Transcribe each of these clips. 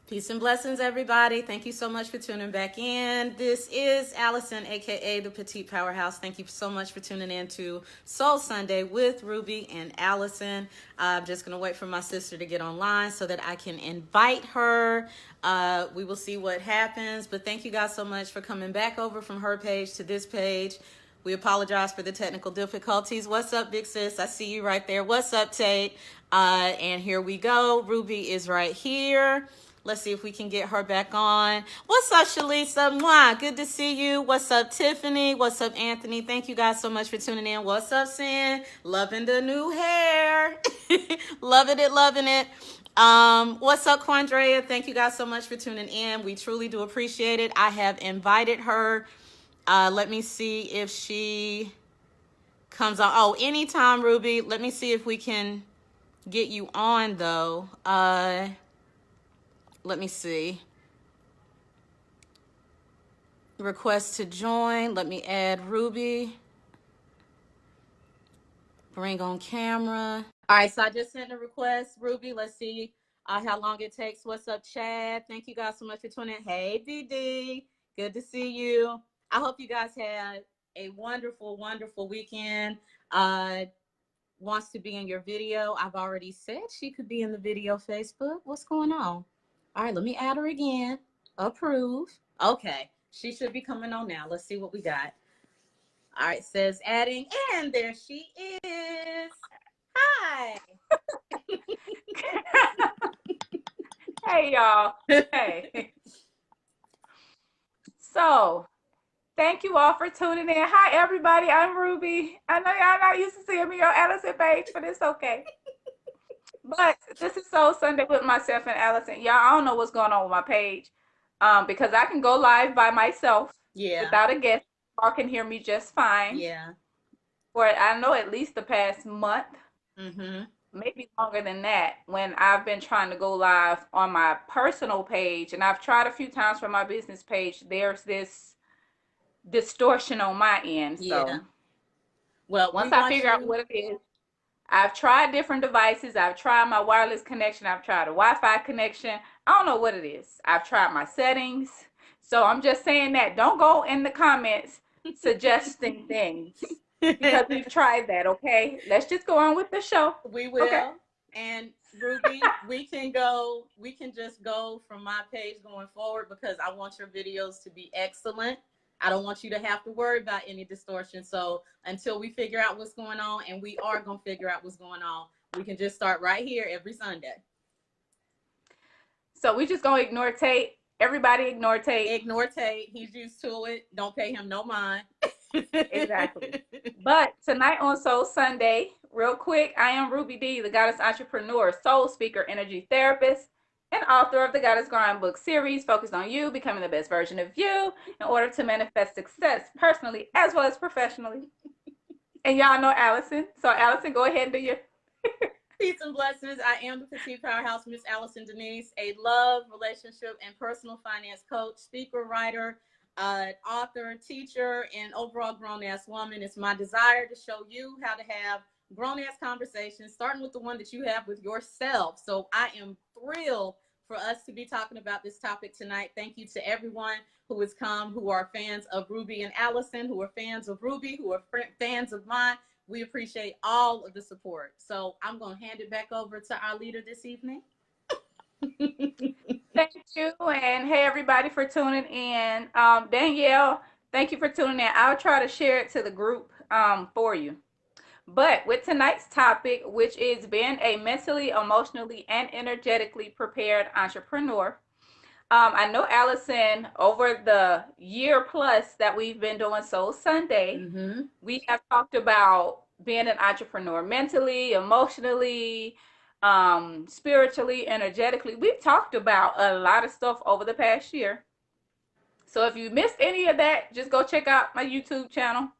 Peace and blessings, everybody. Thank you so much for tuning back in. This is Allison, aka the Petite Powerhouse. Thank you so much for tuning in to Soul Sunday with Ruby and Allison. I'm just going to wait for my sister to get online so that I can invite her. We will see what happens. But thank you guys so much for coming back over from her page to this page. We apologize for the technical difficulties. What's up, big sis? I see you right there. What's up, Tate? And here we go. Ruby is right here. Let's see if we can get her back on. What's up, Shalisa? Mwah. Good to see you. What's up, Tiffany? What's up, Anthony? Thank you guys so much for tuning in. What's up, Sin? Loving the new hair. Loving it, loving it. What's up, Quandrea? Thank you guys so much for tuning in. We truly do appreciate it. I have invited her. Let me see if she comes on. Oh, anytime, Ruby. Let me see if we can get you on, though. Let me see. Request to join. Let me add Ruby. Bring on camera. All right, so I just sent a request, Ruby. Let's see how long it takes. What's up, Chad? Thank you guys so much for tuning in. Hey, DD. Good to see you. I hope you guys had a wonderful, wonderful weekend. Wants to be in your video. I've already said she could be in the video, Facebook. What's going on? All right, let me add her again. Approve. Okay, she should be coming on now. Let's see what we got. All right, says adding, and there she is. Hi. Hey, y'all. Hey. So, thank you all for tuning in. Hi, everybody. I'm Ruby. I know y'all not used to seeing me on Allison page, but it's okay. But this is Soul Sunday with myself and Allison. Y'all, I don't know what's going on with my page, because I can go live by myself without a guest. Y'all can hear me just fine. Yeah. For I know at least the past month, Mm-hmm. maybe longer than that, when I've been trying to go live on my personal page, and I've tried a few times for my business page. There's this distortion on my end. So, well, once I figure out what it is, I've tried different devices. I've tried my wireless connection. I've tried a Wi-Fi connection. I don't know what it is. I've tried my settings. So I'm just saying that don't go in the comments suggesting things because we've tried that. Okay, let's just go on with the show. We will. Okay. And Ruby, we can just go from my page going forward because I want your videos to be excellent. I don't want you to have to worry about any distortion. So until we figure out what's going on, and we are going to figure out what's going on, we can just start right here every Sunday. So we just going to ignore Tate. Everybody ignore Tate. Ignore Tate. He's used to it. Don't pay him no mind. Exactly. But tonight on Soul Sunday, real quick, I am Ruby D, the Goddess Entrepreneur, Soul Speaker, Energy Therapist, and author of the Goddess Grind book series focused on you becoming the best version of you in order to manifest success personally as well as professionally. And y'all know Allison. So Allison, go ahead and do your peace and blessings. I am the Petite Powerhouse, Miss Allison Denise, a love, relationship, and personal finance coach, speaker, writer, author, teacher, and overall grown-ass woman. It's my desire to show you how to have grown-ass conversations, starting with the one that you have with yourself. So I am thrilled for us to be talking about this topic tonight. Thank you to everyone who has come, who are fans of Ruby and Allison, who are fans of Ruby, who are fans of mine. We appreciate all of the support. So I'm going to hand it back over to our leader this evening. Thank you. And hey, everybody, for tuning in. Danielle, thank you for tuning in. I'll try to share it to the group for you. But with tonight's topic, which is being a mentally, emotionally, and energetically prepared entrepreneur, I know Allison, over the year plus that we've been doing Soul Sunday, we have talked about being an entrepreneur mentally, emotionally, spiritually, energetically. We've talked about a lot of stuff over the past year. So if you missed any of that, just go check out my YouTube channel.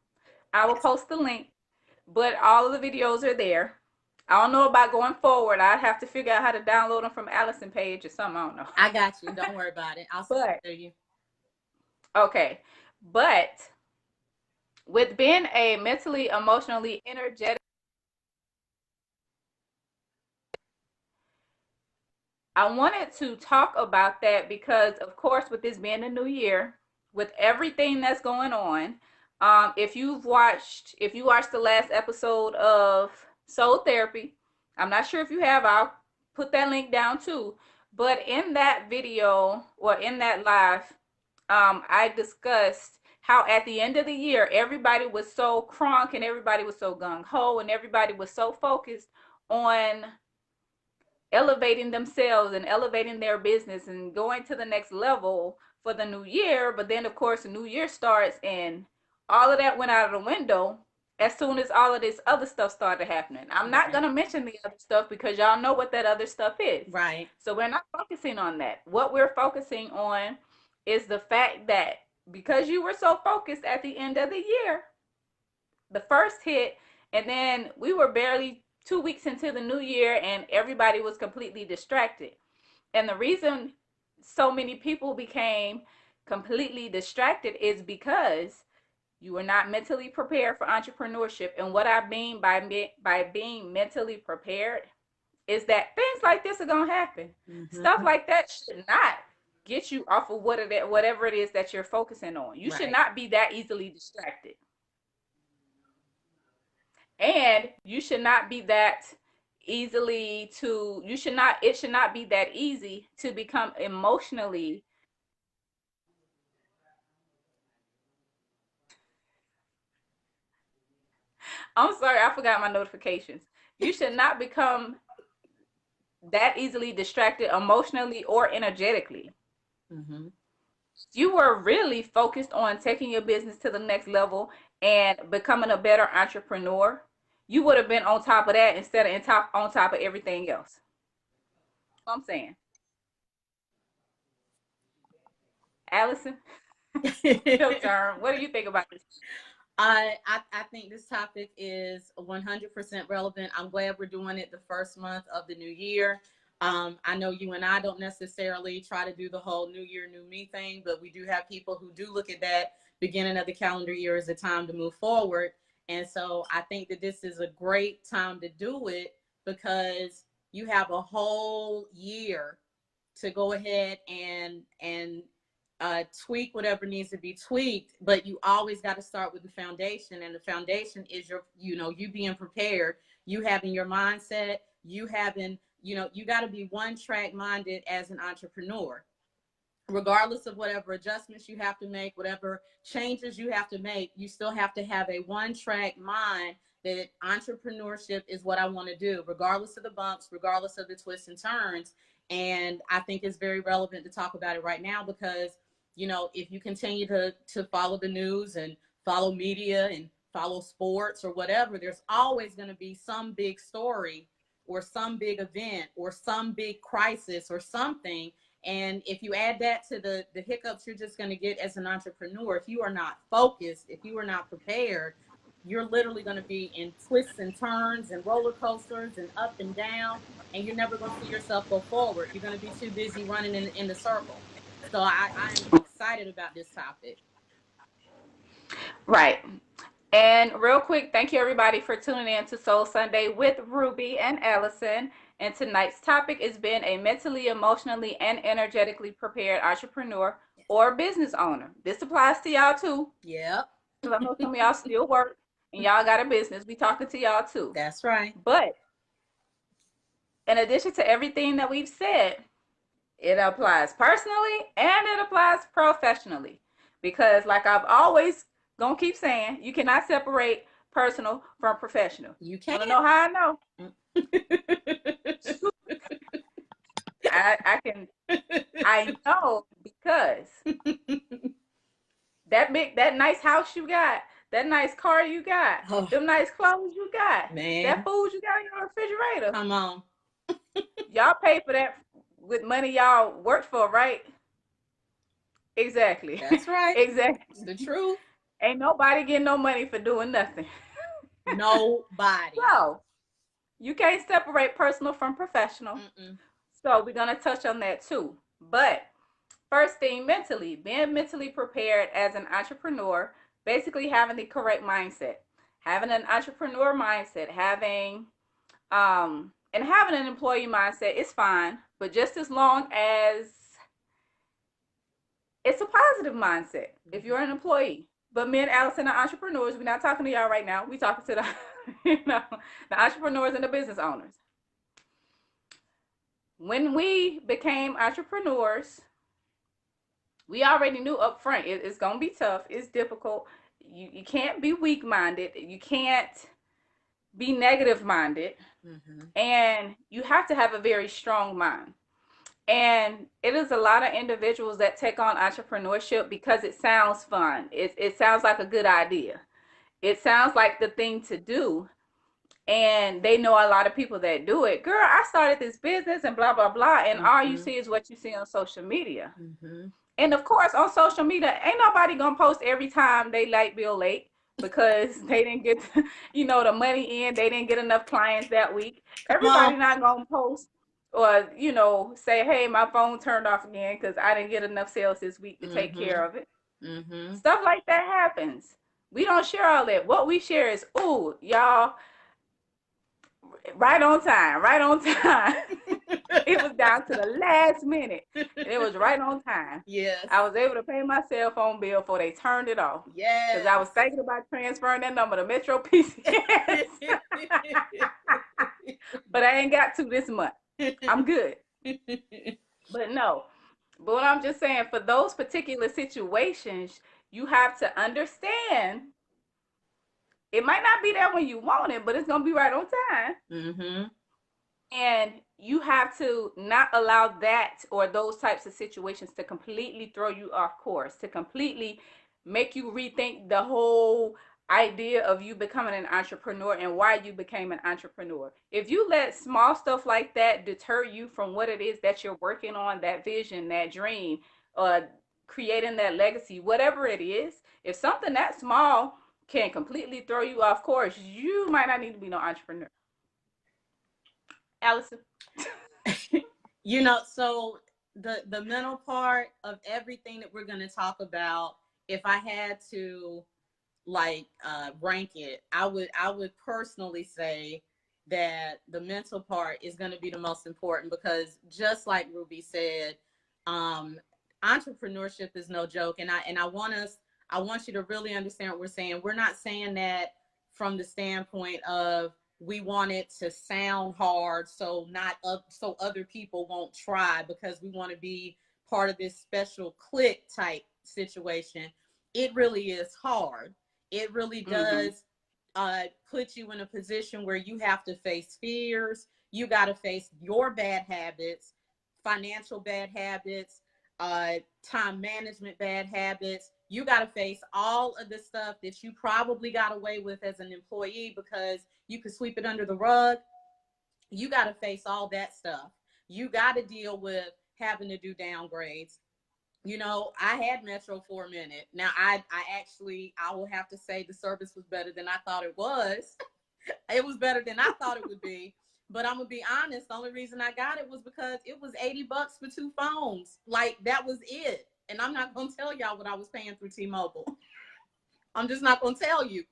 I will post the link. But all of the videos are there. I don't know about going forward. I'd have to figure out how to download them from Allison page or something. I don't know. I got you. Don't worry about it. I'll send it to you. Okay. But with being a mentally, emotionally, energetic, I wanted to talk about that because, of course, with this being a new year, with everything that's going on, if you watched the last episode of Soul Therapy, I'm not sure if you have, I'll put that link down too. But in that video or in that live, I discussed how at the end of the year, everybody was so crunk and everybody was so gung ho and everybody was so focused on elevating themselves and elevating their business and going to the next level for the new year. But then, of course, the new year starts and all of that went out of the window as soon as all of this other stuff started happening. I'm not going to mention the other stuff because y'all know what that other stuff is. Right. So we're not focusing on that. What we're focusing on is the fact that because you were so focused at the end of the year, the first hit, and then we were barely 2 weeks into the new year and everybody was completely distracted. And the reason so many people became completely distracted is because you were not mentally prepared for entrepreneurship. And what I mean by being mentally prepared is that things like this are going to happen. Stuff like that should not get you off of whatever it is that you're focusing on. You should not be that easily distracted. And you should not be that it should not be that easy to become emotionally. I'm sorry, I forgot my notifications. You should not become that easily distracted emotionally or energetically. You were really focused on taking your business to the next level and becoming a better entrepreneur. You would have been on top of that instead of on top of everything else. I'm saying, Allison, your turn. What do you think about this? I think this topic is 100% relevant. I'm glad we're doing it the first month of the new year. I know you and I don't necessarily try to do the whole new year, new me thing, but we do have people who do look at that beginning of the calendar year as a time to move forward. And so I think that this is a great time to do it because you have a whole year to go ahead and tweak whatever needs to be tweaked, but you always got to start with the foundation, and the foundation is you being prepared, you having your mindset, you having, you got to be one track minded as an entrepreneur, regardless of whatever adjustments you have to make, whatever changes you have to make. You still have to have a one track mind that entrepreneurship is what I want to do, regardless of the bumps, regardless of the twists and turns. And I think it's very relevant to talk about it right now because if you continue to follow the news and follow media and follow sports or whatever, there's always going to be some big story or some big event or some big crisis or something. And if you add that to the hiccups you're just going to get as an entrepreneur, if you are not focused, if you are not prepared, you're literally going to be in twists and turns and roller coasters and up and down, and you're never going to see yourself go forward. You're going to be too busy running in the circle. So I'm excited about this topic. Right. And real quick, thank you everybody for tuning in to Soul Sunday with Ruby and Allison. And tonight's topic is being a mentally, emotionally, and energetically prepared entrepreneur or business owner. This applies to y'all too. Yep. Because I know some of y'all still work and y'all got a business. We talking to y'all too. That's right. But in addition to everything that we've said, it applies personally and it applies professionally. Because like I've always gonna keep saying, you cannot separate personal from professional. You can't. I don't know how I know. I know because that nice house you got, that nice car you got, them nice clothes you got, man, that food you got in your refrigerator. Come on. Y'all pay for that with money y'all worked for, right? Exactly. That's right. Exactly. It's the truth. Ain't nobody getting no money for doing nothing. Nobody. So you can't separate personal from professional. So we're going to touch on that too. But first thing, mentally, being mentally prepared as an entrepreneur, basically having the correct mindset, having an entrepreneur mindset, having And having an employee mindset is fine, but just as long as it's a positive mindset, if you're an employee. But me and Allison are entrepreneurs. We're not talking to y'all right now. We're talking to the, the entrepreneurs and the business owners. When we became entrepreneurs, we already knew up front it's going to be tough. It's difficult. You can't be weak minded. You can't be negative minded. Mm-hmm. And you have to have a very strong mind. And it is a lot of individuals that take on entrepreneurship because it sounds fun. It sounds like a good idea. It sounds like the thing to do. And they know a lot of people that do it. Girl, I started this business and blah, blah, blah. And all you see is what you see on social media. And of course, on social media, ain't nobody going to post every time they light bill late because they didn't get, the money in. They didn't get enough clients that week. Everybody not going to post or, say, hey, my phone turned off again because I didn't get enough sales this week to take care of it. Stuff like that happens. We don't share all that. What we share is, ooh, y'all, right on time, right on time. It was down to the last minute. It was right on time. Yes. I was able to pay my cell phone bill before they turned it off. Yes. Because I was thinking about transferring that number to Metro PCS. But I ain't got to this month. I'm good. But no. But what I'm just saying, for those particular situations, you have to understand it might not be there when you want it, but it's going to be right on time. And you have to not allow that or those types of situations to completely throw you off course, to completely make you rethink the whole idea of you becoming an entrepreneur and why you became an entrepreneur. If you let small stuff like that deter you from what it is that you're working on, that vision, that dream, creating that legacy, whatever it is, if something that small can completely throw you off course, you might not need to be no entrepreneur. Allison. So the mental part of everything that we're going to talk about, if I had to rank it, I would personally say that the mental part is going to be the most important, because just like Ruby said, entrepreneurship is no joke. And I want you to really understand what we're saying. We're not saying that from the standpoint of we want it to sound hard so other people won't try because we want to be part of this special clique type situation. It really is hard. It really does put you in a position where you have to face fears. You got to face your bad habits, financial bad habits, time management bad habits. You got to face all of the stuff that you probably got away with as an employee because you could sweep it under the rug. You got to face all that stuff. You got to deal with having to do downgrades. I had Metro for a minute. Now, I will have to say the service was better than I thought it was. It was better than I thought it would be. But I'm going to be honest, the only reason I got it was because it was $80 for 2 phones. Like, that was it. And I'm not going to tell y'all what I was paying through T-Mobile. I'm just not going to tell you.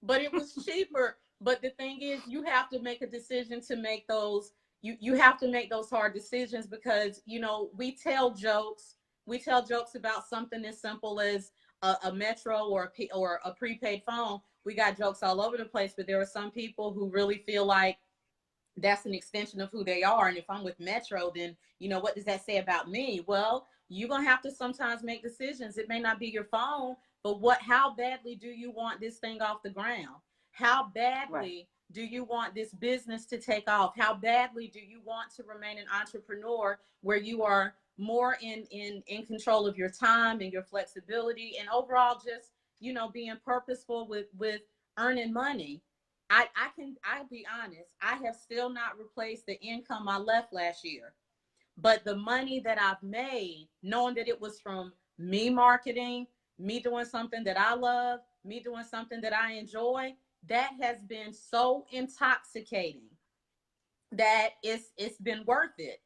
But it was cheaper. But the thing is, you have to make a decision to make those. You have to make those hard decisions because, we tell jokes. We tell jokes about something as simple as a Metro or a prepaid phone. We got jokes all over the place, but there are some people who really feel like that's an extension of who they are. And if I'm with Metro, then, what does that say about me? Well, you're going to have to sometimes make decisions. It may not be your phone, but how badly do you want this thing off the ground? How badly do you want this business to take off? How badly do you want to remain an entrepreneur where you are more in control of your time and your flexibility and overall just, being purposeful with earning money? I'll be honest, I have still not replaced the income I left last year. But the money that I've made, knowing that it was from me marketing, me doing something that I love, me doing something that I enjoy, that has been so intoxicating that it's been worth it.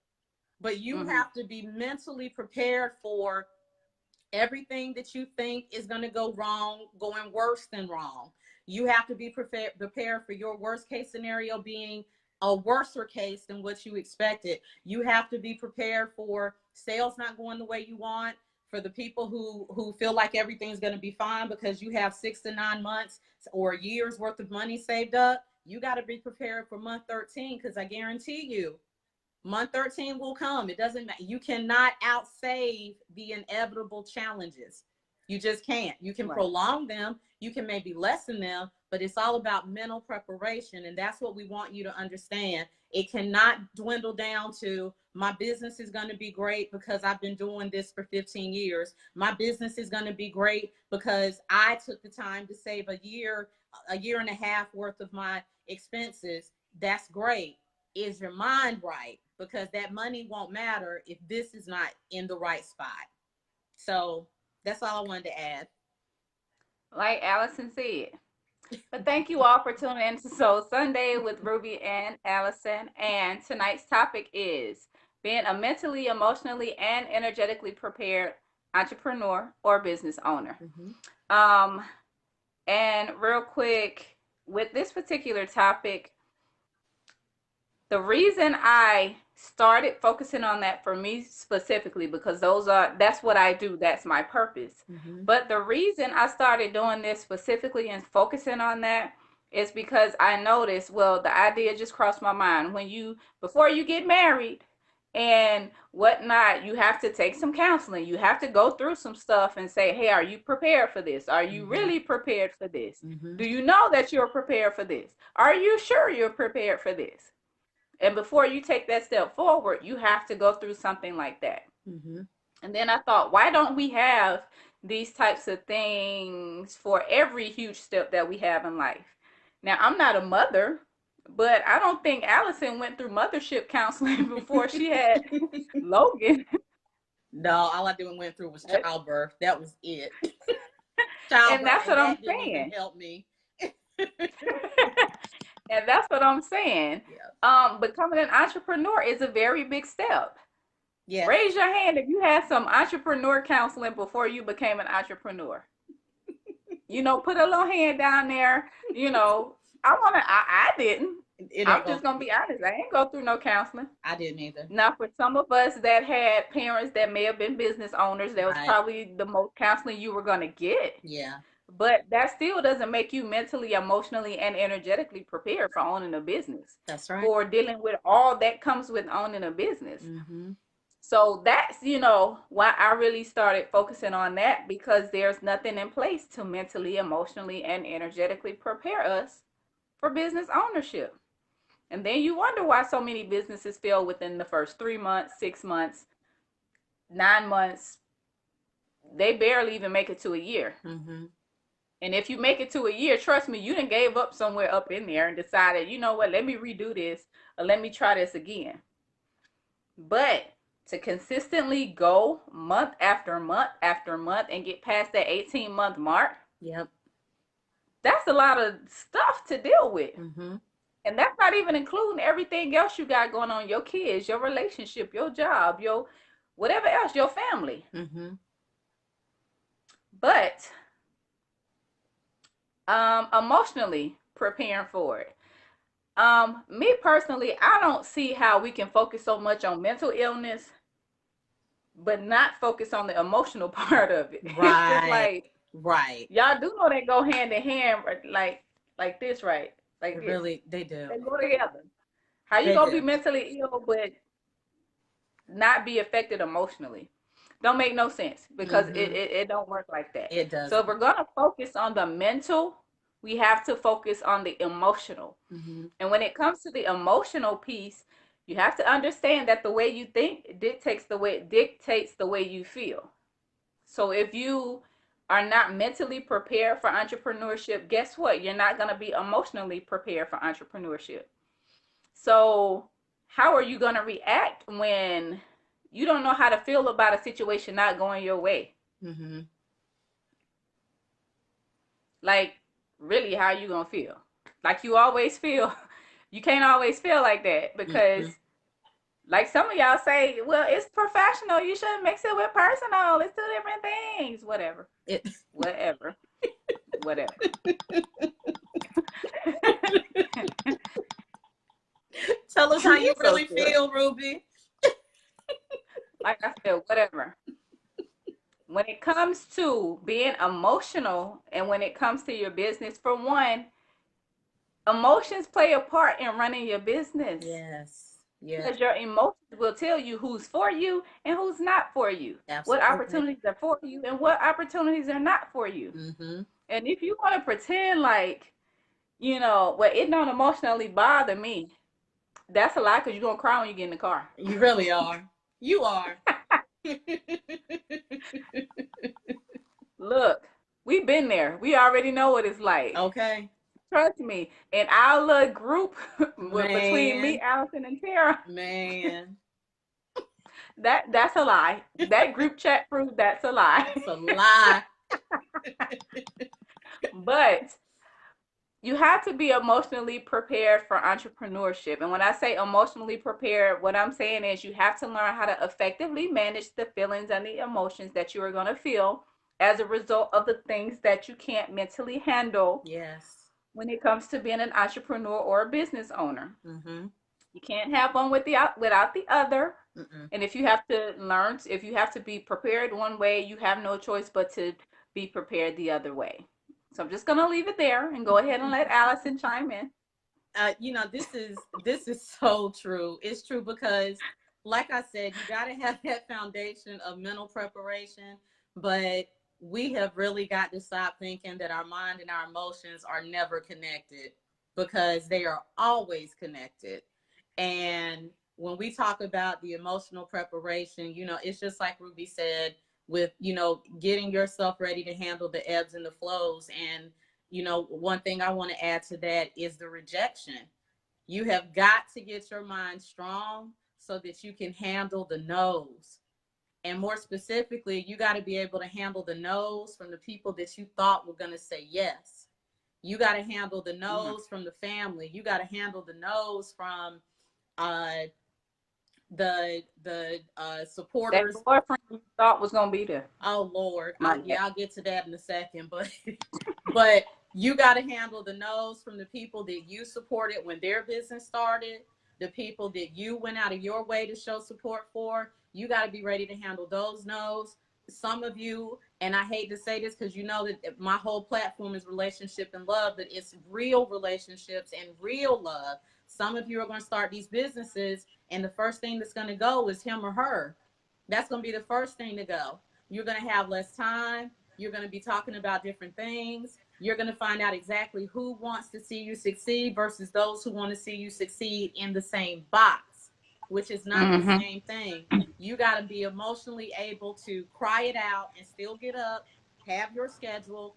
But you have to be mentally prepared for everything that you think is going to go wrong, going worse than wrong. You have to be prepared for your worst case scenario being a worser case than what you expected. You have to be prepared for sales not going the way you want. For the people who feel like everything's going to be fine because you have 6 to 9 months or a year's worth of money saved up, you got to be prepared for month 13, because I guarantee you month 13 will come. It doesn't matter. You cannot outsave the inevitable challenges. You just can't. You can prolong them. You can maybe lessen them, but it's all about mental preparation. And that's what we want you to understand. It cannot dwindle down to my business is going to be great because I've been doing this for 15 years. My business is going to be great because I took the time to save a year and a half worth of my expenses. That's great. Is your mind right? Because that money won't matter if this is not in the right spot. So that's all I wanted to add. Like Allison said. But thank you all for tuning in to Soul Sunday with Ruby and Allison. And tonight's topic is being a mentally, emotionally, and energetically prepared entrepreneur or business owner. And real quick, with this particular topic, the reason I started focusing on that for me specifically, because that's what I do, that's my purpose. But the reason I started doing this specifically and focusing on that is because I noticed, well, the idea just crossed my mind. Before you get married and whatnot, you have to take some counseling. You have to go through some stuff and say, hey, are you prepared for this? Are you really prepared for this? Do you know that you're prepared for this? Are you sure you're prepared for this? And before you take that step forward, you have to go through something like that. And then I thought, why don't we have these types of things for every huge step that we have in life? Now, I'm not a mother, but I don't think Allison went through mothership counseling before she had Logan. No, all I went through was childbirth. That was it. Childbirth, and that's what I'm didn't saying. Even help me. And that's what I'm saying. Yeah. Becoming an entrepreneur is a very big step. Yeah. Raise your hand if you had some entrepreneur counseling before you became an entrepreneur. Put a little hand down there. I didn't. I'm just going to be honest. I ain't go through no counseling. I didn't either. Now, for some of us that had parents that may have been business owners, that was probably the most counseling you were going to get. Yeah. But that still doesn't make you mentally, emotionally, and energetically prepared for owning a business. That's right. For dealing with all that comes with owning a business. So that's, why I really started focusing on that, because there's nothing in place to mentally, emotionally, and energetically prepare us for business ownership. And then you wonder why so many businesses fail within the first 3 months, 6 months, 9 months. They barely even make it to a year. And if you make it to a year, trust me, you done gave up somewhere up in there and decided, you know what, let me redo this, or let me try this again. But to consistently go month after month after month and get past that 18-month mark, that's a lot of stuff to deal with. And that's not even including everything else you got going on, your kids, your relationship, your job, your whatever else, your family. But emotionally preparing for it. Me personally, I don't see how we can focus so much on mental illness, but not focus on the emotional part of it. Right. Right. Y'all do know they go hand in hand, like this, right? Like this. Really, they do. They go together. How you gonna be mentally ill but not be affected emotionally? Don't make no sense, because it don't work like that. It does. So if we're gonna focus on the mental, we have to focus on the emotional. And when it comes to the emotional piece, you have to understand that the way you think dictates the way you feel. So if you are not mentally prepared for entrepreneurship, guess what? You're not going to be emotionally prepared for entrepreneurship. So how are you going to react when you don't know how to feel about a situation not going your way? Like, really, how are you going to feel? Like you always feel. You can't always feel like that, because like some of y'all say, well, it's professional. You shouldn't mix it with personal. It's 2 different things. Whatever. Whatever. Tell us how you So really silly. feel, Ruby. Like I said, whatever. When it comes to being emotional and when it comes to your business, for one, emotions play a part in running your business. Yes. Yeah. Because your emotions will tell you who's for you and who's not for you, what Absolutely. opportunities are for you and what opportunities are not for you. Mm-hmm. And if you want to pretend like, well, it don't emotionally bother me, that's a lie because you're going to cry when you get in the car. You really are. You are. Look, we've been there. We already know what it's like. Okay. Trust me. In our little group between me, Man. Allison, and Tara, Man. that's a lie. That group chat proves that's a lie. It's a lie. But you have to be emotionally prepared for entrepreneurship. And when I say emotionally prepared, what I'm saying is you have to learn how to effectively manage the feelings and the emotions that you are going to feel as a result of the things that you can't mentally handle Yes. when it comes to being an entrepreneur or a business owner. Mm-hmm. You can't have one without the other. Mm-mm. And if you have to be prepared one way, you have no choice but to be prepared the other way. So I'm just gonna leave it there and go ahead and let Allison chime in. This is so true. It's true because, like I said, you got to have that foundation of mental preparation, but we have really got to stop thinking that our mind and our emotions are never connected, because they are always connected. And when we talk about the emotional preparation, it's just like Ruby said, with, getting yourself ready to handle the ebbs and the flows. And one thing I want to add to that is the rejection. You have got to get your mind strong so that you can handle the no's. And more specifically, you got to be able to handle the no's from the people that you thought were going to say yes. You got to handle the Mhm. no's from the family. You got to handle the no's from uh, the That supporters. boyfriend you thought was gonna be there. Oh Lord, My bad. I'll get to that in a second, but but you got to handle the no's from the people that you supported when their business started, the people that you went out of your way to show support for. You got to be ready to handle those no's. Some of you, and I hate to say this because that my whole platform is relationship and love, but it's real relationships and real love. Some of you are going to start these businesses, and the first thing that's going to go is him or her. That's going to be the first thing to go. You're going to have less time. You're going to be talking about different things. You're going to find out exactly who wants to see you succeed versus those who want to see you succeed in the same box, which is not the Mm-hmm. same thing. You got to be emotionally able to cry it out and still get up, have your schedule,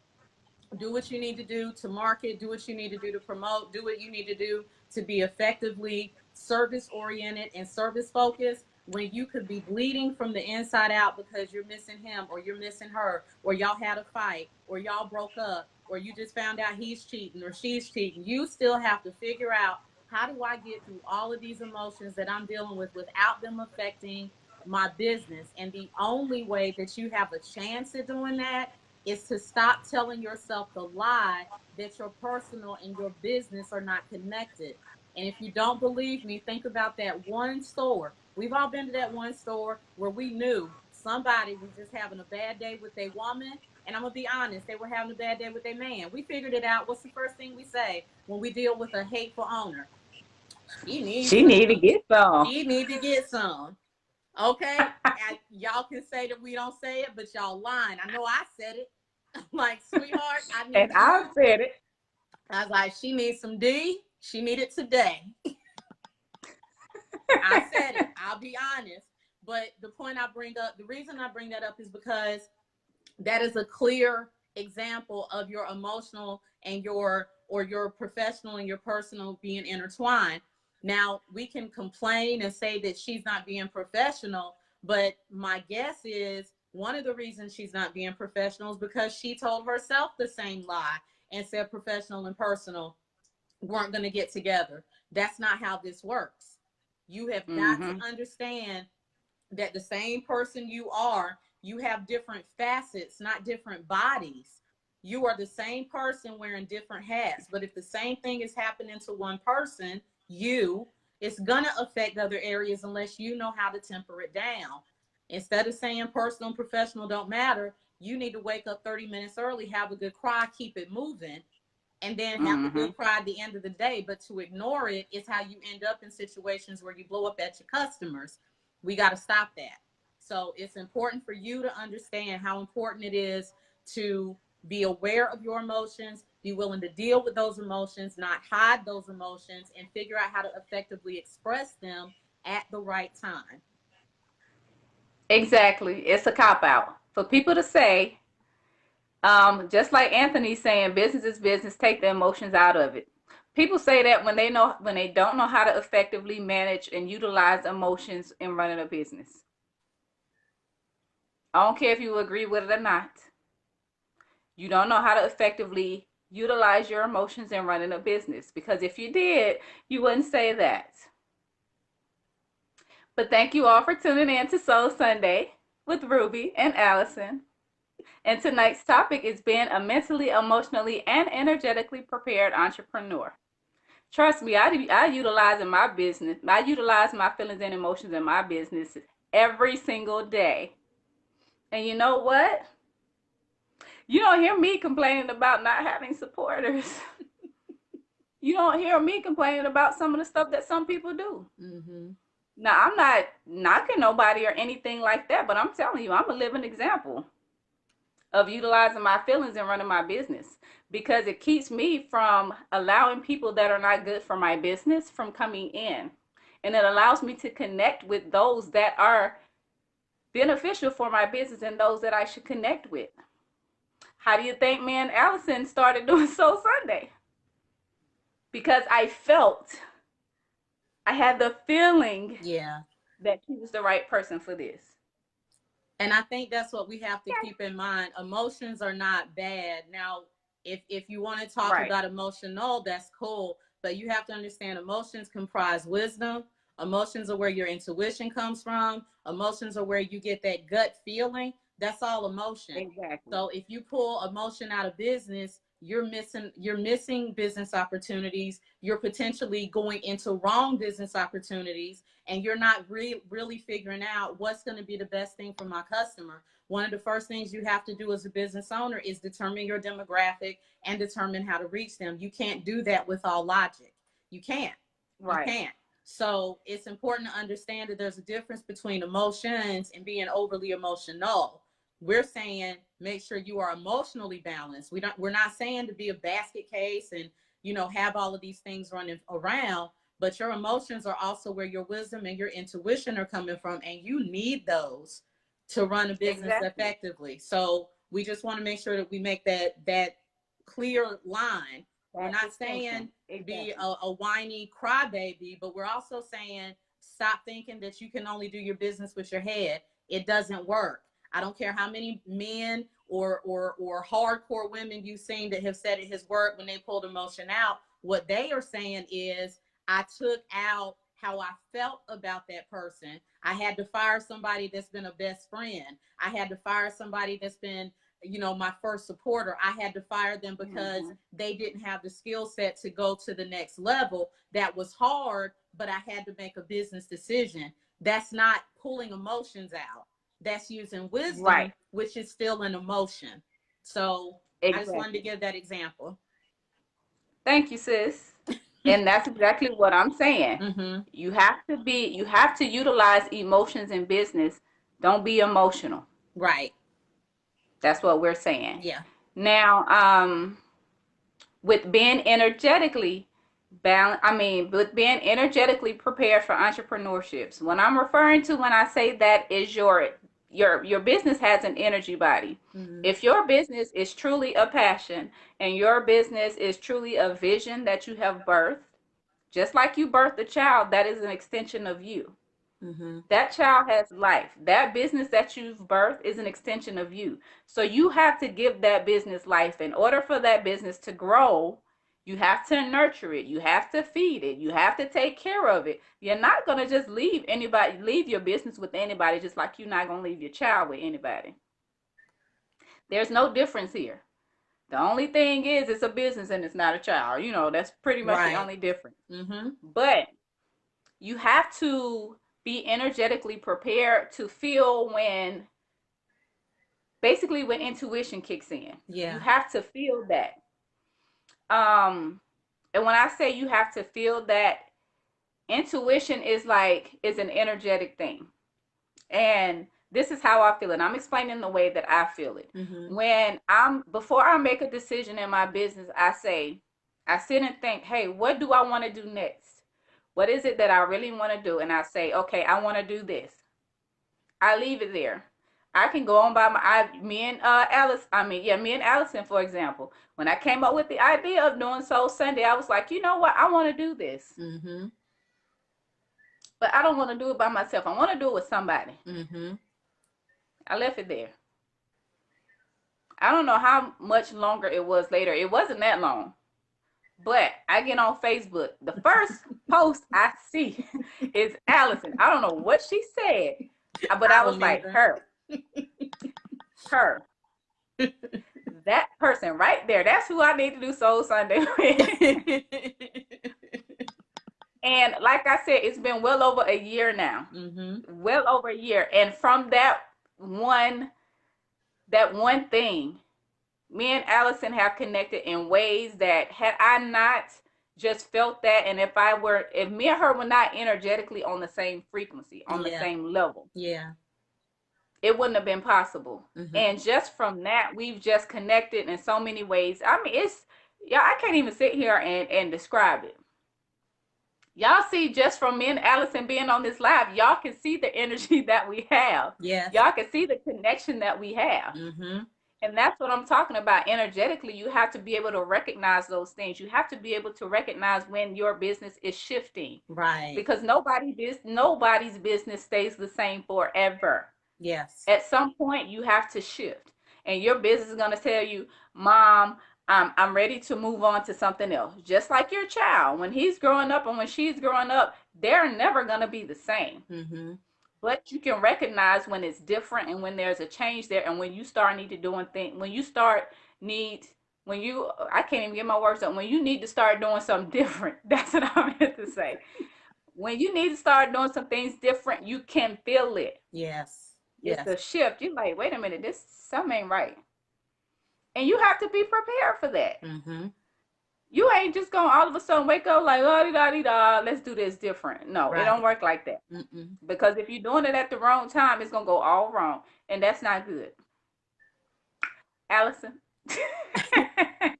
do what you need to do to market, do what you need to do to promote, do what you need to do to be effectively service oriented and service focused, when you could be bleeding from the inside out because you're missing him or you're missing her, or y'all had a fight, or y'all broke up, or you just found out he's cheating or she's cheating. You still have to figure out, how do I get through all of these emotions that I'm dealing with without them affecting my business? And the only way that you have a chance at doing that is to stop telling yourself the lie that your personal and your business are not connected. And if you don't believe me, think about that one store. We've all been to that one store where we knew somebody was just having a bad day with their woman. And I'm going to be honest, they were having a bad day with their man. We figured it out. What's the first thing we say when we deal with a hateful owner? She needs She some. need to get some. She need to get some. Okay? And y'all can say that we don't say it, but y'all lying. I know I said it. Like, sweetheart, I And need you. I said it. I was like, she needs some D. She need it today. I said it. I'll be honest. But the reason I bring that up is because that is a clear example of your emotional and your professional and your personal being intertwined. Now, we can complain and say that she's not being professional, but my guess is one of the reasons she's not being professional is because she told herself the same lie and said professional and personal weren't going to get together. That's not how this works. You have got to Mm-hmm. understand that the same person you are, you have different facets, not different bodies. You are the same person wearing different hats. But if the same thing is happening to one person, you, it's gonna affect other areas unless you know how to temper it down. Instead of saying personal and professional don't matter, you need to wake up 30 minutes early, have a good cry, keep it moving, and then have a Mm-hmm. good cry at the end of the day. But to ignore it is how you end up in situations where you blow up at your customers. We got to stop that. So it's important for you to understand how important it is to be aware of your emotions, be willing to deal with those emotions, not hide those emotions, and figure out how to effectively express them at the right time. Exactly. It's a cop out for people to say, just like Anthony's saying, business is business, take the emotions out of it. People say that when they don't know how to effectively manage and utilize emotions in running a business. I don't care if you agree with it or not. You don't know how to effectively utilize your emotions in running a business, because if you did, you wouldn't say that. But thank you all for tuning in to Soul Sunday with Ruby and Allison. And tonight's topic is being a mentally, emotionally, and energetically prepared entrepreneur. Trust me, I utilize in my business. I utilize my feelings and emotions in my business every single day. And you know what? You don't hear me complaining about not having supporters. You don't hear me complaining about some of the stuff that some people do. Mm-hmm. Now, I'm not knocking nobody or anything like that, but I'm telling you, I'm a living example of utilizing my feelings and running my business, because it keeps me from allowing people that are not good for my business from coming in. And it allows me to connect with those that are beneficial for my business and those that I should connect with. How do you think me and Allison started doing Soul Sunday? Because I had the feeling Yeah. that she was the right person for this. And I think that's what we have to keep in mind. Emotions are not bad. Now, if you want to talk Right. about emotional, that's cool. But you have to understand emotions comprise wisdom. Emotions are where your intuition comes from. Emotions are where you get that gut feeling. That's all emotion. Exactly. So if you pull emotion out of business, you're missing business opportunities. You're potentially going into wrong business opportunities, and you're not really figuring out what's going to be the best thing for my customer. One of the first things you have to do as a business owner is determine your demographic and determine how to reach them. You can't do that with all logic. You can't. You Right. can't. So it's important to understand that there's a difference between emotions and being overly emotional. We're saying make sure you are emotionally balanced. We're not saying to be a basket case and have all of these things running around, but your emotions are also where your wisdom and your intuition are coming from, and you need those to run a business Exactly. effectively. So we just want to make sure that we make that clear line. We're That not distinction. saying be Exactly. a whiny crybaby, but we're also saying stop thinking that you can only do your business with your head. It doesn't work. I don't care how many men or hardcore women you've seen that have said it has worked when they pulled emotion out. What they are saying is, I took out how I felt about that person. I had to fire somebody that's been a best friend. I had to fire somebody that's been, my first supporter. I had to fire them because Mm-hmm. they didn't have the skill set to go to the next level. That was hard, but I had to make a business decision. That's not pulling emotions out. That's using wisdom, Right. which is still an emotion. So I just wanted to Exactly. give that example. Thank you, sis. And that's exactly what I'm saying. Mm-hmm. You have to utilize emotions in business. Don't be emotional. Right. That's what we're saying. Yeah. Now, with being energetically with being energetically prepared for entrepreneurships. What I'm referring to when I say that is your business has an energy body. Mm-hmm. If your business is truly a passion and your business is truly a vision that you have birthed, just like you birthed a child, that is an extension of you. Mm-hmm. That child has life. That business that you've birthed is an extension of you. So you have to give that business life. In order for that business to grow, you have to nurture it. You have to feed it. You have to take care of it. You're not going to just leave your business with anybody, just like you're not going to leave your child with anybody. There's no difference here. The only thing is it's a business and it's not a child. That's pretty much the Right. only difference. Mm-hmm. But you have to be energetically prepared to feel when, basically, when intuition kicks in. You Yeah. have to feel that. Um, and when I say you have to feel that, intuition is like, is an energetic thing. And this is how I feel it. I'm explaining the way that I feel it. Mm-hmm. When before I make a decision in my business, I sit and think, hey, what do I want to do next? What is it that I really want to do? And I say, okay, I want to do this. I leave it there. I can go on by me and me and Allison, for example. When I came up with the idea of doing Soul Sunday, I was like, you know what? I want to do this, Mm-hmm. but I don't want to do it by myself. I want to do it with somebody. Mm-hmm. I left it there. I don't know how much longer it was later. It wasn't that long. But I get on Facebook. The first post I see is Allison. I don't know what she said, but I I was don't like, either. her, that person right there. That's who I need to do Soul Sunday with. And like I said, it's been well over a year now. Mm-hmm. Well over a year. And from one that one thing, me and Allison have connected in ways that, had I not just felt that, and if me and her were not energetically on the same frequency, on the Yeah. same level, Yeah. it wouldn't have been possible. Mm-hmm. And just from that, we've just connected in so many ways. I mean, yeah, I can't even sit here and describe it. Y'all see, just from me and Allison being on this live, y'all can see the energy that we have. Yes. Y'all can see the connection that we have. Mm-hmm. And that's what I'm talking about. Energetically, you have to be able to recognize those things. You have to be able to recognize when your business is shifting. Right. Because nobody's business stays the same forever. Yes. At some point, you have to shift. And your business is going to tell you, Mom, I'm ready to move on to something else. Just like your child. When he's growing up and when she's growing up, they're never going to be the same. Mm-hmm. But you can recognize when it's different and when there's a change there, and when you start need to doing things, when you I can't even get my words out, when you need to start doing something different. That's what I meant to say. When you need to start doing some things different, you can feel it. Yes. It's Yes. a shift. You're like, wait a minute, this something ain't right. And you have to be prepared for that. Mm-hmm. You ain't just gonna all of a sudden wake up like, oh, da da da, let's do this different. No, it don't Right. work like that. Mm-mm. Because if you're doing it at the wrong time, it's gonna go all wrong. And that's not good. Allison.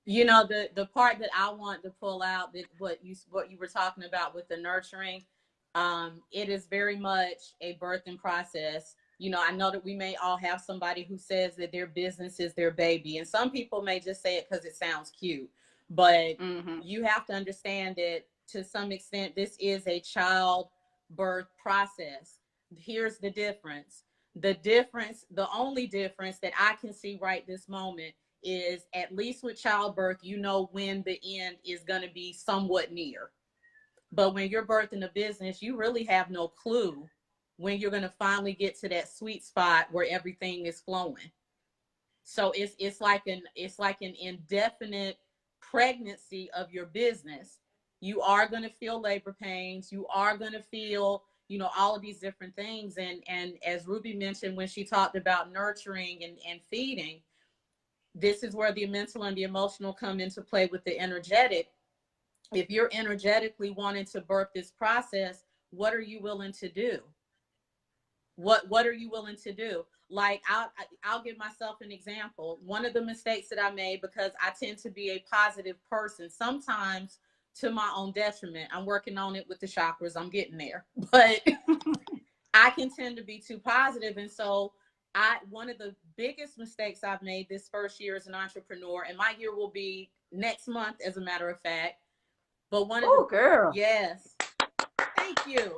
You know, the part that I want to pull out, that what you were talking about with the nurturing, it is very much a birthing process. You know, I know that we may all have somebody who says that their business is their baby, and some people may just say it because it sounds cute, but Mm-hmm. you have to understand that to some extent this is a child birth process. Here's the difference. The only difference that I can see right this moment is, at least with childbirth, you know when the end is going to be somewhat near. But when you're birthing a business, you really have no clue when you're going to finally get to that sweet spot where everything is flowing. So it's like an indefinite pregnancy of your business. You are going to feel labor pains. You are going to feel, all of these different things. And as Ruby mentioned when she talked about nurturing and feeding, this is where the mental and the emotional come into play with the energetic. If you're energetically wanting to birth this process, what are you willing to do? What are you willing to do? Like, I'll give myself an example. One of the mistakes that I made, because I tend to be a positive person, sometimes to my own detriment. I'm working on it with the chakras. I'm getting there, but I can tend to be too positive, and so one of the biggest mistakes I've made this first year as an entrepreneur, and my year will be next month, as a matter of fact. But one of the Oh, girl. yes, thank you.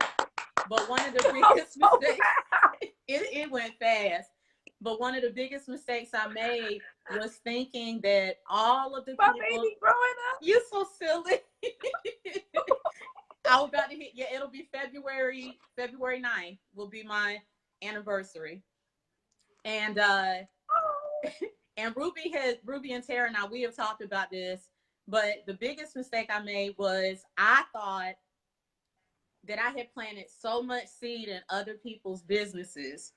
But one of the I'm biggest so mistakes, it went fast. But one of the biggest mistakes I made was thinking that all of the my people, baby growing up. you're so silly. I was about to hit, yeah, it'll be February 9th will be my anniversary. And and Ruby and Tara and I, we have talked about this, but the biggest mistake I made was I thought that I had planted so much seed in other people's businesses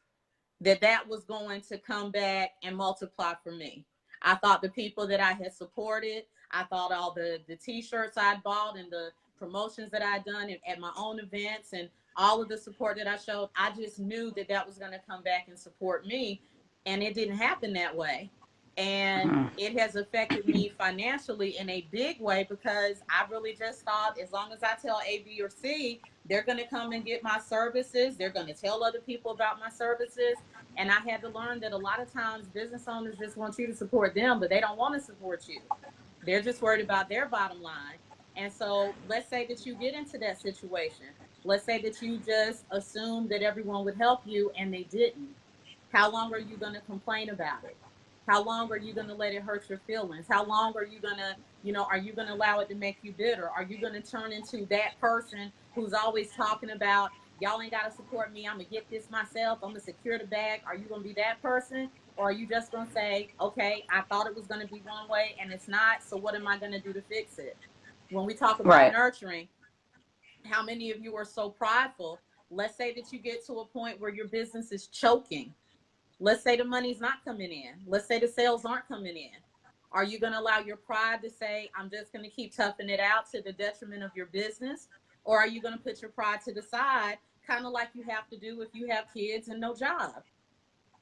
that that was going to come back and multiply for me. I thought the people that I had supported, I thought all the t-shirts I'd bought and the promotions that I'd done at my own events and all of the support that I showed, I just knew that that was going to come back and support me. And it didn't happen that way. And it has affected me financially in a big way because I really just thought as long as I tell A, B, or C, they're going to come and get my services. They're going to tell other people about my services. And I had to learn that a lot of times business owners just want you to support them, but they don't want to support you. They're just worried about their bottom line. And so let's say that you get into that situation. Let's say that you just assumed that everyone would help you and they didn't. How long are you going to complain about it? How long are you going to let it hurt your feelings? How long are you going to, are you going to allow it to make you bitter? Are you going to turn into that person who's always talking about, y'all ain't got to support me, I'm going to get this myself, I'm going to secure the bag? Are you going to be that person? Or are you just going to say, okay, I thought it was going to be one way and it's not, so what am I going to do to fix it? When we talk about nurturing, how many of you are so prideful? Let's say that you get to a point where your business is choking. Let's say the money's not coming in. Let's say the sales aren't coming in. Are you going to allow your pride to say, I'm just going to keep toughing it out to the detriment of your business? Or are you going to put your pride to the side, kind of like you have to do if you have kids and no job?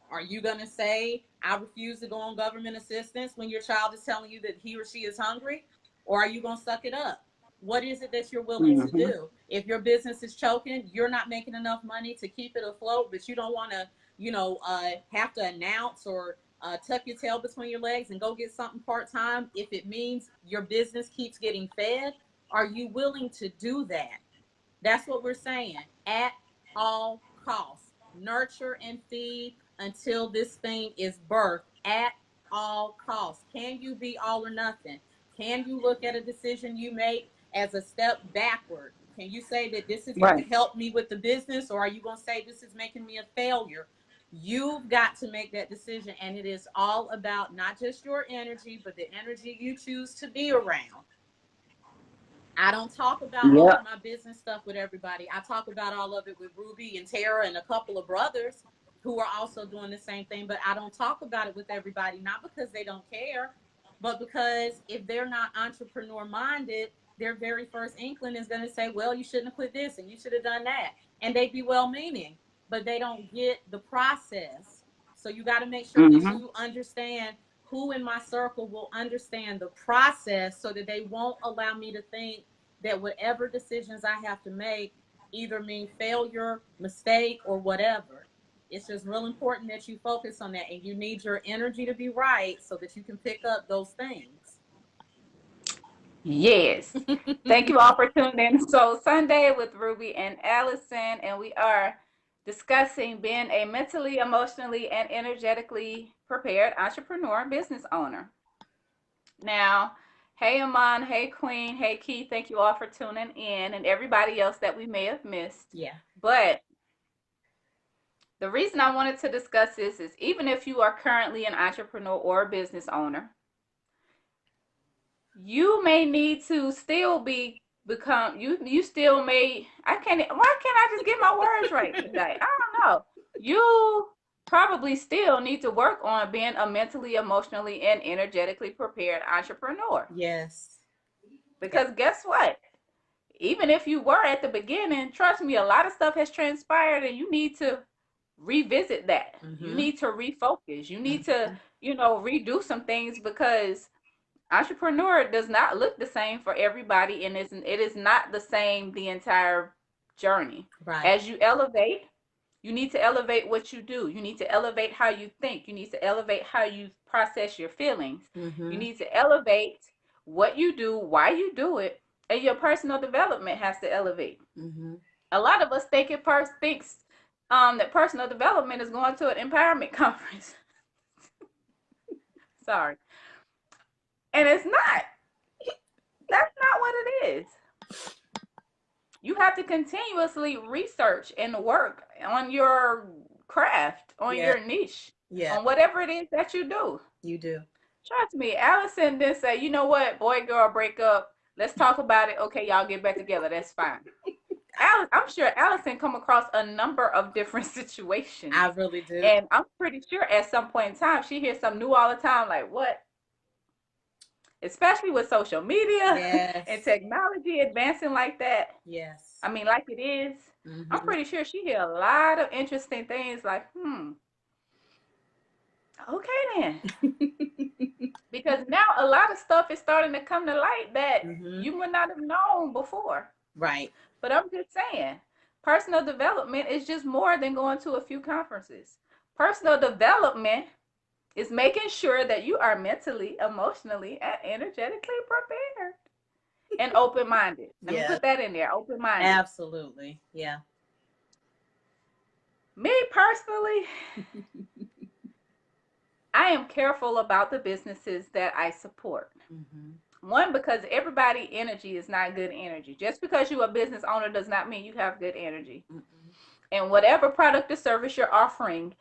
Are you going to say, I refuse to go on government assistance when your child is telling you that he or she is hungry? Or are you going to suck it up? What is it that you're willing to do? If your business is choking, you're not making enough money to keep it afloat, but you don't want to, have to announce or tuck your tail between your legs and go get something part-time. If it means your business keeps getting fed, are you willing to do that? That's what we're saying. At all costs, nurture and feed until this thing is birthed. At all costs. Can you be all or nothing? Can you look at a decision you make as a step backward? Can you say that this is going to help me with the business, or are you going to say this is making me a failure? You've got to make that decision, and it is all about not just your energy, but the energy you choose to be around. I don't talk about all of my business stuff with everybody. I talk about all of it with Ruby and Tara and a couple of brothers who are also doing the same thing, but I don't talk about it with everybody, not because they don't care, but because if they're not entrepreneur minded, their very first inkling is going to say, well, you shouldn't have quit this and you should have done that. And they'd be well meaning, but they don't get the process. So you got to make sure that you understand who in my circle will understand the process so that they won't allow me to think that whatever decisions I have to make either mean failure, mistake, or whatever. It's just real important that you focus on that, and you need your energy to be right so that you can pick up those things. Yes. Thank you all for tuning in. So Sunday with Ruby and Allison, and we are discussing being a mentally, emotionally, and energetically prepared entrepreneur and business owner. Now, hey Amon, hey Queen, hey Keith, thank you all for tuning in, and everybody else that we may have missed. Yeah. But the reason I wanted to discuss this is even if you are currently an entrepreneur or a business owner, you may need to still become you still may I can't why can't I just get my words right today? I don't know. You probably still need to work on being a mentally, emotionally, and energetically prepared entrepreneur. Yes. Because guess what? Even if you were at the beginning, trust me, a lot of stuff has transpired and you need to revisit that. You need to refocus. You need to, redo some things because entrepreneur does not look the same for everybody, and it is not the same the entire journey. Right. As you elevate, you need to elevate what you do. You need to elevate how you think. You need to elevate how you process your feelings. You need to elevate what you do, why you do it, and your personal development has to elevate. A lot of us thinks that personal development is going to an empowerment conference. Sorry. And it's not. That's not what it is. You have to continuously research and work on your craft, on your niche, on whatever it is that you do. You do. Trust me, Allison didn't say, you know what, boy, girl, break up. Let's talk about it. Okay, y'all get back together. That's fine. I'm sure Allison come across a number of different situations. I really do. And I'm pretty sure at some point in time, she hears something new all the time. Like, what? Especially with social media and Yes. technology advancing like that. Yes. I mean, like it is. I'm Mm-hmm. pretty sure she hear a lot of interesting things like, okay then. Because now a lot of stuff is starting to come to light that Mm-hmm. you would not have known before. Right. But I'm just saying, personal development is just more than going to a few conferences. Personal development is making sure that you are mentally, emotionally, and energetically prepared and open minded. Let me Yeah. put that in there, open minded. Absolutely. Yeah. Me personally, I am careful about the businesses that I support. Mm-hmm. One, because everybody energy is not good energy. Just because you're a business owner does not mean you have good energy. Mm-mm. And whatever product or service you're offering,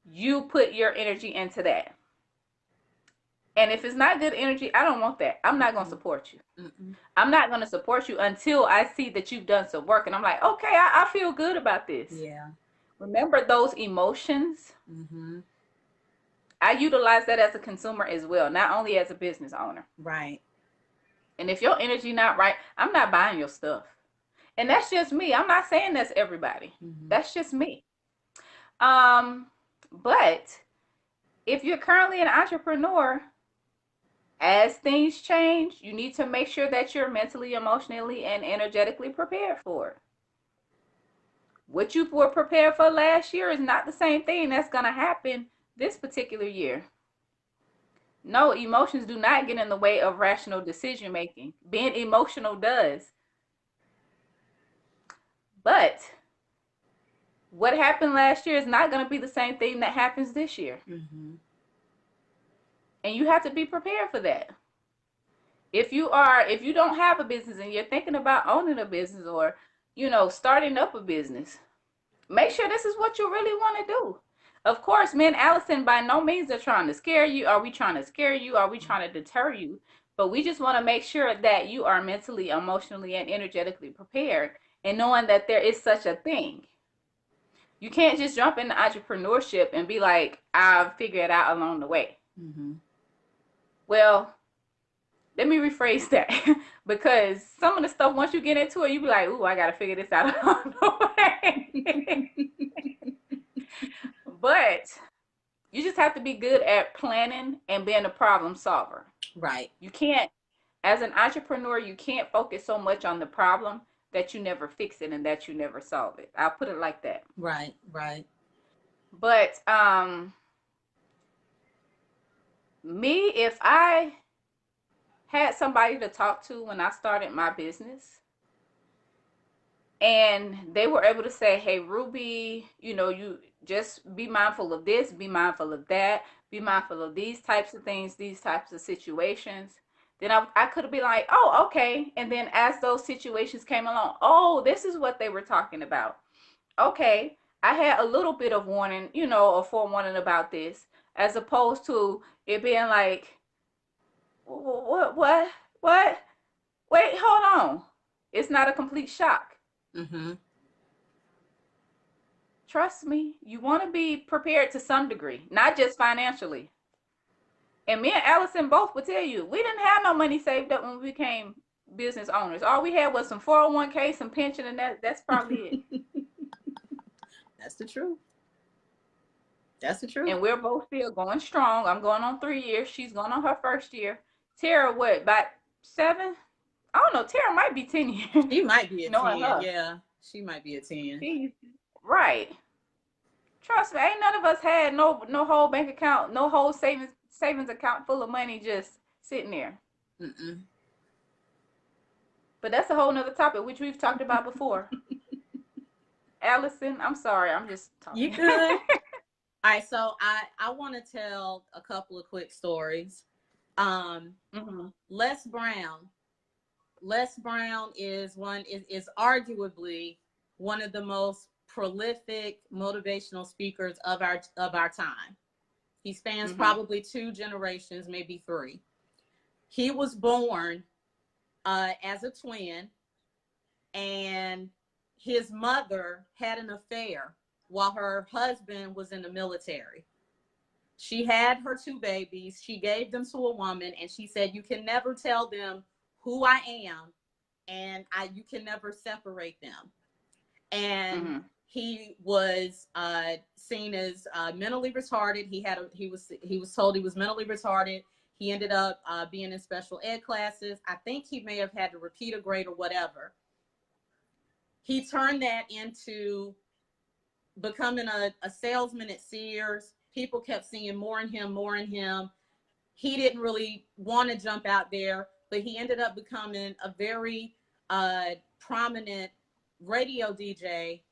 you put your energy into that. And if it's not good energy, I don't want that. I'm not going to support you. Mm-mm. I'm not going to support you until I see that you've done some work. And I'm like, okay, I feel good about this. Yeah. Remember those emotions? Mm-hmm. I utilize that as a consumer as well, not only as a business owner. Right. And if your energy not right, I'm not buying your stuff. And that's just me. I'm not saying that's everybody. Mm-hmm. That's just me. But if you're currently an entrepreneur, as things change, you need to make sure that you're mentally, emotionally, and energetically prepared for it. What you were prepared for last year is not the same thing that's going to happen this particular year. No, emotions do not get in the way of rational decision making. Being emotional does. But what happened last year is not going to be the same thing that happens this year. Mm-hmm. And you have to be prepared for that. If you don't have a business and you're thinking about owning a business or, starting up a business, make sure this is what you really want to do. Of course, me and Allison by no means are trying to scare you. Are we trying to scare you? Are we trying to deter you? But we just want to make sure that you are mentally, emotionally, and energetically prepared and knowing that there is such a thing. You can't just jump into entrepreneurship and be like, I'll figure it out along the way. Mm-hmm. Well, let me rephrase that because some of the stuff, once you get into it, you be like, ooh, I got to figure this out along the way. But you just have to be good at planning and being a problem solver. Right. You can't, as an entrepreneur, you can't focus so much on the problem that you never fix it and that you never solve it. I'll put it like that. Right. Right. But me, if I had somebody to talk to when I started my business and they were able to say, hey, Ruby, you just be mindful of this, be mindful of that, be mindful of these types of things, these types of situations, then I could be like, oh, okay. And then as those situations came along, oh, this is what they were talking about. Okay, I had a little bit of warning, or forewarning about this, as opposed to it being like, what? Wait, hold on. It's not a complete shock. Mm-hmm. Trust me, you want to be prepared to some degree, not just financially. And me and Allison both will tell you, we didn't have no money saved up when we became business owners. All we had was some 401k, some pension, and that's probably it. That's the truth. That's the truth. And we're both still going strong. I'm going on 3 years. She's going on her first year. Tara, what, about 7? I don't know. Tara might be 10 years. She might be a Knowing 10. her. Yeah. She might be a 10. She's right. Trust me, ain't none of us had no whole bank account, no whole savings account full of money just sitting there. Mm-mm. But that's a whole nother topic, which we've talked about before. Allison, I'm sorry, I'm just talking. You good? All right, so I want to tell a couple of quick stories. Mm-hmm. Les Brown is arguably one of the most prolific motivational speakers of our time. He spans probably 2 generations, maybe 3. He was born as a twin, and his mother had an affair while her husband was in the military. She had her two babies. She gave them to a woman, and she said, "You can never tell them who I am, and you can never separate them." And Mm-hmm. he was seen as mentally retarded. He was told he was mentally retarded. He ended up being in special ed classes. I think he may have had to repeat a grade or whatever. He turned that into becoming a salesman at Sears. People kept seeing more in him, more in him. He didn't really want to jump out there, but he ended up becoming a very prominent radio DJ,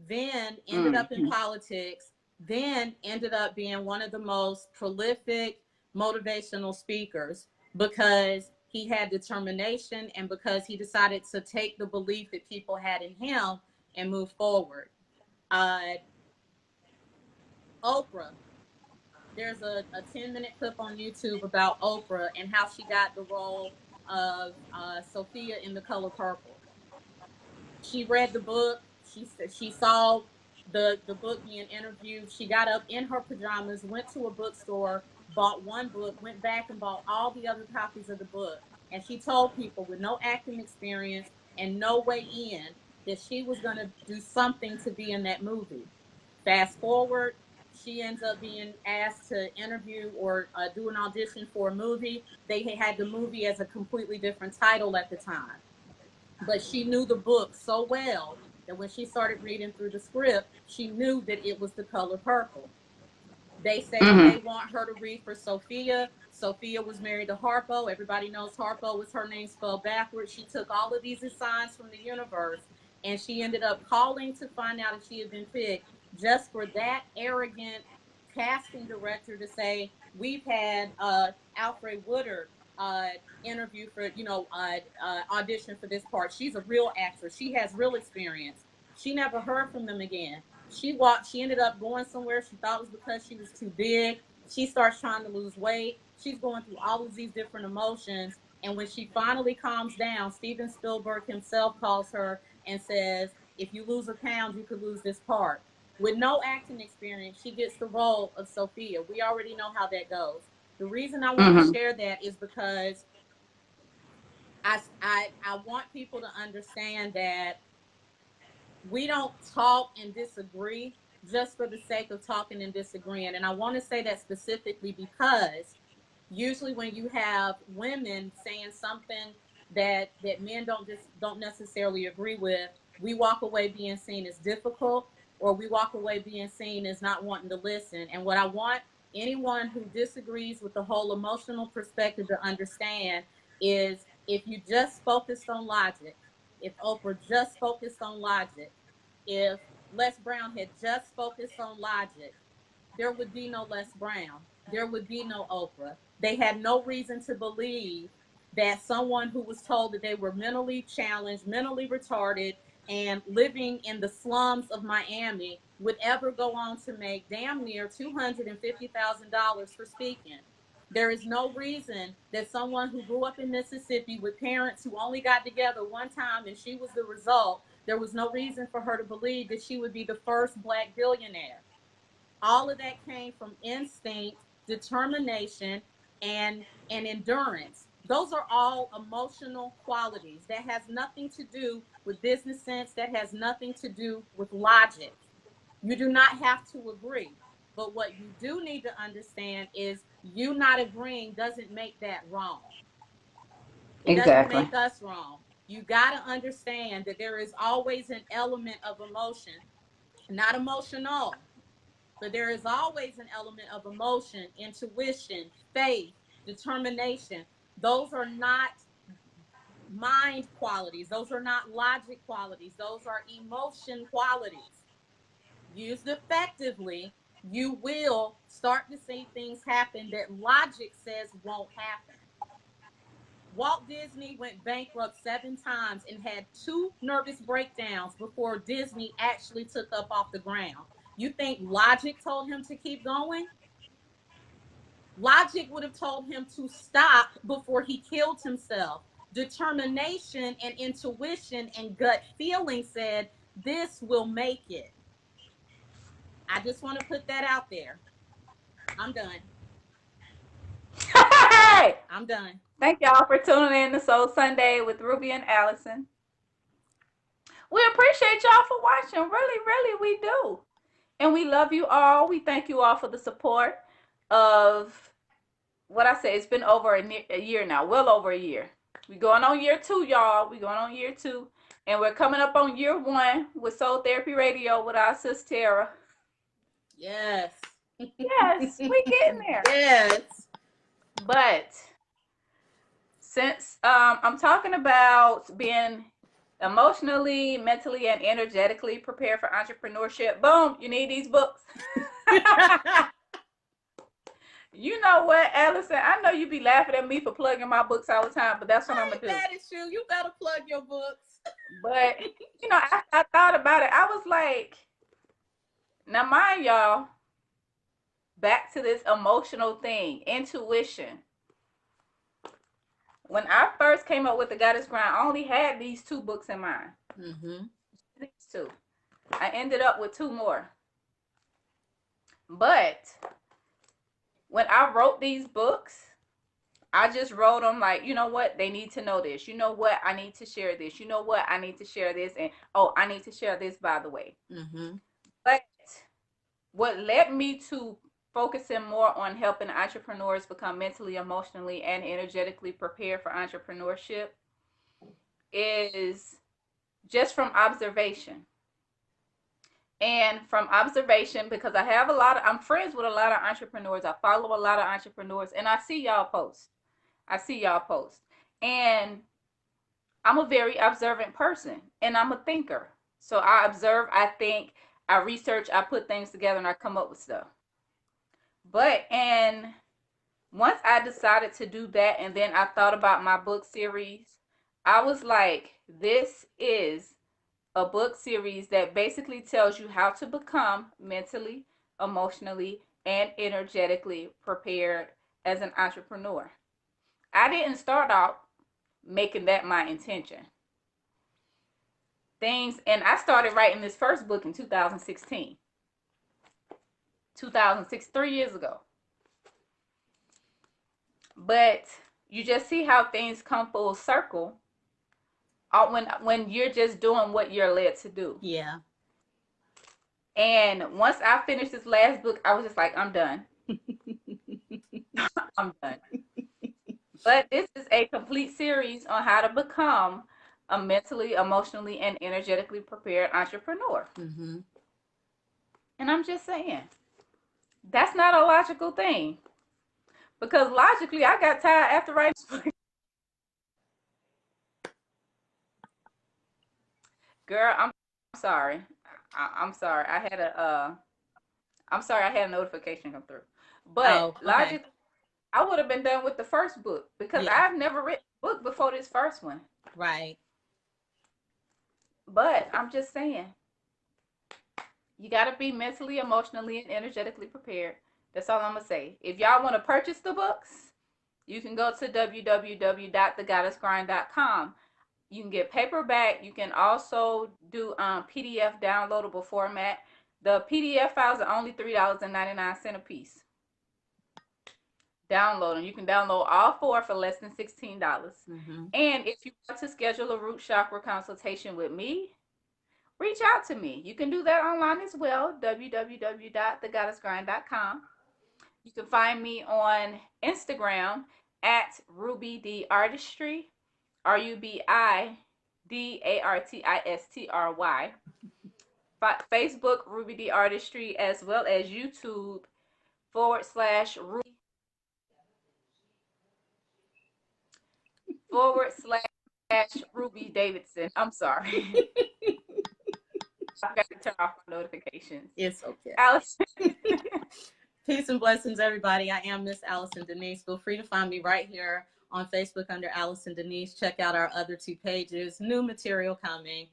then ended up in Mm-hmm. politics, then ended up being one of the most prolific motivational speakers because he had determination and because he decided to take the belief that people had in him and move forward. Uh, Oprah, there's a 10-minute clip on YouTube about Oprah and how she got the role of Sophia in The Color Purple. She read the book. She saw the book being interviewed. She got up in her pajamas, went to a bookstore, bought one book, went back and bought all the other copies of the book. And she told people with no acting experience and no way in that she was going to do something to be in that movie. Fast forward, she ends up being asked to interview or do an audition for a movie. They had the movie as a completely different title at the time, but she knew the book so well that when she started reading through the script, she knew that it was The Color Purple. They say that Mm-hmm. they want her to read for Sophia. Sophia was married to Harpo. Everybody knows Harpo was her name spelled backwards. She took all of these signs from the universe, and she ended up calling to find out if she had been picked, just for that arrogant casting director to say, "We've had Alfred Woodard uh, interview for, audition for this part. She's a real actress. She has real experience." She never heard from them again. She ended up going somewhere. She thought it was because she was too big. She starts trying to lose weight. She's going through all of these different emotions. And when she finally calms down, Steven Spielberg himself calls her and says, "If you lose a pound, you could lose this part." With no acting experience, she gets the role of Sophia. We already know how that goes. The reason I want to Mm-hmm. share that is because I want people to understand that we don't talk and disagree just for the sake of talking and disagreeing. And I want to say that specifically because usually when you have women saying something that men don't necessarily agree with, we walk away being seen as difficult, or we walk away being seen as not wanting to listen. And what I want anyone who disagrees with the whole emotional perspective to understand is, if you just focused on logic, if Oprah just focused on logic, if Les Brown had just focused on logic, there would be no Les Brown. There would be no Oprah. They had no reason to believe that someone who was told that they were mentally challenged, mentally retarded, and living in the slums of Miami would ever go on to make damn near $250,000 for speaking. There is no reason that someone who grew up in Mississippi with parents who only got together one time and she was the result, there was no reason for her to believe that she would be the first black billionaire. All of that came from instinct, determination, and endurance. Those are all emotional qualities. That has nothing to do with business sense. That has nothing to do with logic. You do not have to agree. But what you do need to understand is, you not agreeing doesn't make that wrong. It doesn't Exactly. make us wrong. You got to understand that there is always an element of emotion, not emotional, but there is always an element of emotion, intuition, faith, determination. Those are not mind qualities. Those are not logic qualities. Those are emotion qualities. Used effectively, you will start to see things happen that logic says won't happen. Walt Disney went bankrupt 7 times and had 2 nervous breakdowns before Disney actually took up off the ground. You think logic told him to keep going? Logic would have told him to stop before he killed himself. Determination and intuition and gut feeling said, This will make it. I just want to put that out there. I'm done. Hey! I'm done. Thank y'all for tuning in to Soul Sunday with Ruby and Allison. We appreciate y'all for watching. Really, really, we do. And we love you all. We thank you all for the support of what I said. It's been over a year now, well over a year. We're going on year 2, y'all. We're going on year 2. And we're coming up on year 1 with Soul Therapy Radio with our sis Tara. Yes. Yes, we getting there. Yes. But since I'm talking about being emotionally, mentally, and energetically prepared for entrepreneurship, boom, you need these books. You know what, Allison? I know you be laughing at me for plugging my books all the time, but that's what I'm gonna do. That is true. You better plug your books. But you know, I thought about it. I was like, now mind y'all, back to this emotional thing, intuition. When I first came up with the Goddess Grind, I only had these 2 books in mind. Mm-hmm. These 2. I ended up with 2 more. But when I wrote these books, I just wrote them like, you know what? They need to know this. You know what? I need to share this. You know what? I need to share this. And, oh, I need to share this, by the way. Mm-hmm. But what led me to focusing more on helping entrepreneurs become mentally, emotionally, and energetically prepared for entrepreneurship is just from observation. And from observation, because I'm friends with a lot of entrepreneurs. I follow a lot of entrepreneurs, and I see y'all post. And I'm a very observant person, and I'm a thinker. So I observe, I think, I research, I put things together, and I come up with stuff. And once I decided to do that, and then I thought about my book series, I was like, this is a book series that basically tells you how to become mentally, emotionally, and energetically prepared as an entrepreneur. I didn't start out making that my intention. And I started writing this first book in 2016. 2006, 3 years ago. But you just see how things come full circle when you're just doing what you're led to do. Yeah. And once I finished this last book, I was just like, I'm done. I'm done. But this is a complete series on how to become a mentally, emotionally, and energetically prepared entrepreneur. Mm-hmm. And I'm just saying, that's not a logical thing. Because logically, I got tired after writing this book. Girl, I'm sorry. I'm sorry. I'm sorry I had a notification come through. But logically, I would have been done with the first book because I've never written a book before this first one. Right. But I'm just saying, you got to be mentally, emotionally, and energetically prepared. That's all I'm going to say. If y'all want to purchase the books, you can go to www.thegoddessgrind.com. You can get paperback. You can also do PDF downloadable format. The PDF files are only $3.99 a piece. Download them. You can download all 4 for less than $16. Mm-hmm. And if you want to schedule a root chakra consultation with me, reach out to me. You can do that online as well, www.thegoddessgrind.com. You can find me on Instagram at Ruby D Artistry, RubiDArtistry. Facebook, Ruby D Artistry, as well as YouTube /Ruby Davidson. I'm sorry. I've got to turn off my notifications. It's okay. Allison. Peace and blessings, everybody. I am Miss Allison Denise. Feel free to find me right here on Facebook under Allison Denise. Check out our other 2 pages. New material coming.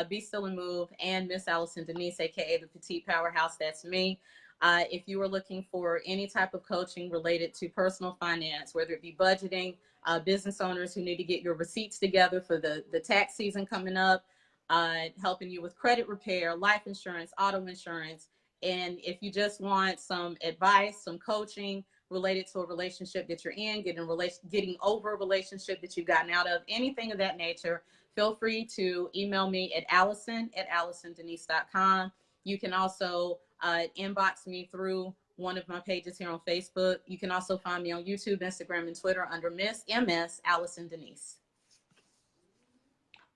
Be Still and Move and Miss Allison Denise, aka the Petite Powerhouse. That's me. If you are looking for any type of coaching related to personal finance, whether it be budgeting, business owners who need to get your receipts together for the tax season coming up, helping you with credit repair, life insurance, auto insurance. And if you just want some advice, some coaching related to a relationship that you're in, getting over a relationship that you've gotten out of, anything of that nature, feel free to email me at allison@allisondenise.com. You can also inbox me through one of my pages here on Facebook. You can also find me on YouTube, Instagram, and Twitter under Miss MS Allison Denise.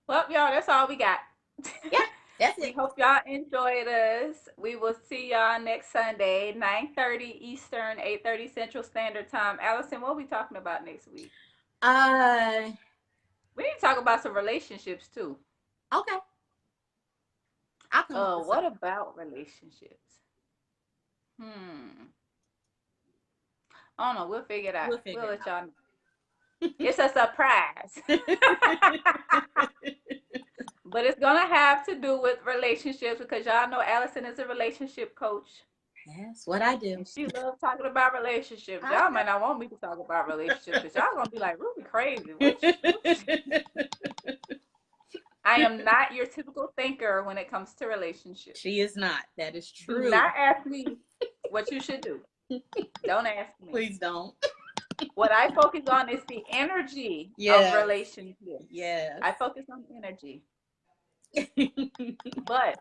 Well, y'all, that's all we got. Yeah, that's We it. hope y'all enjoyed us. We will see y'all next Sunday, 9:30 Eastern, 8:30 Central Standard Time. Allison, what are we talking about next week? We need to talk about some relationships too. Okay. I'll come up with What something. about relationships? Hmm. I don't know. We'll figure it out. We'll figure We'll it let y'all know. It's a surprise. But it's gonna have to do with relationships because y'all know Allison is a relationship coach. That's what I do. And she loves talking about relationships. Y'all might not want me to talk about relationships because y'all gonna be like, Ruby crazy. I am not your typical thinker when it comes to relationships. She is not. That is Do true. not ask me what you should do. Don't ask me. Please don't. What I focus on is the energy of relationships. Yes. I focus on energy. But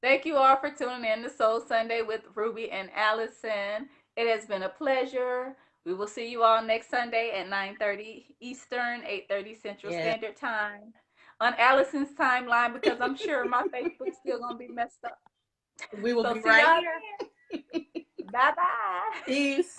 thank you all for tuning in to Soul Sunday with Ruby and Allison. It has been a pleasure. We will see you all next Sunday at 9:30 Eastern, 8:30 Central Standard Time on Allison's timeline because I'm sure my Facebook's still going to be messed up. We will be right here. Bye-bye. Peace.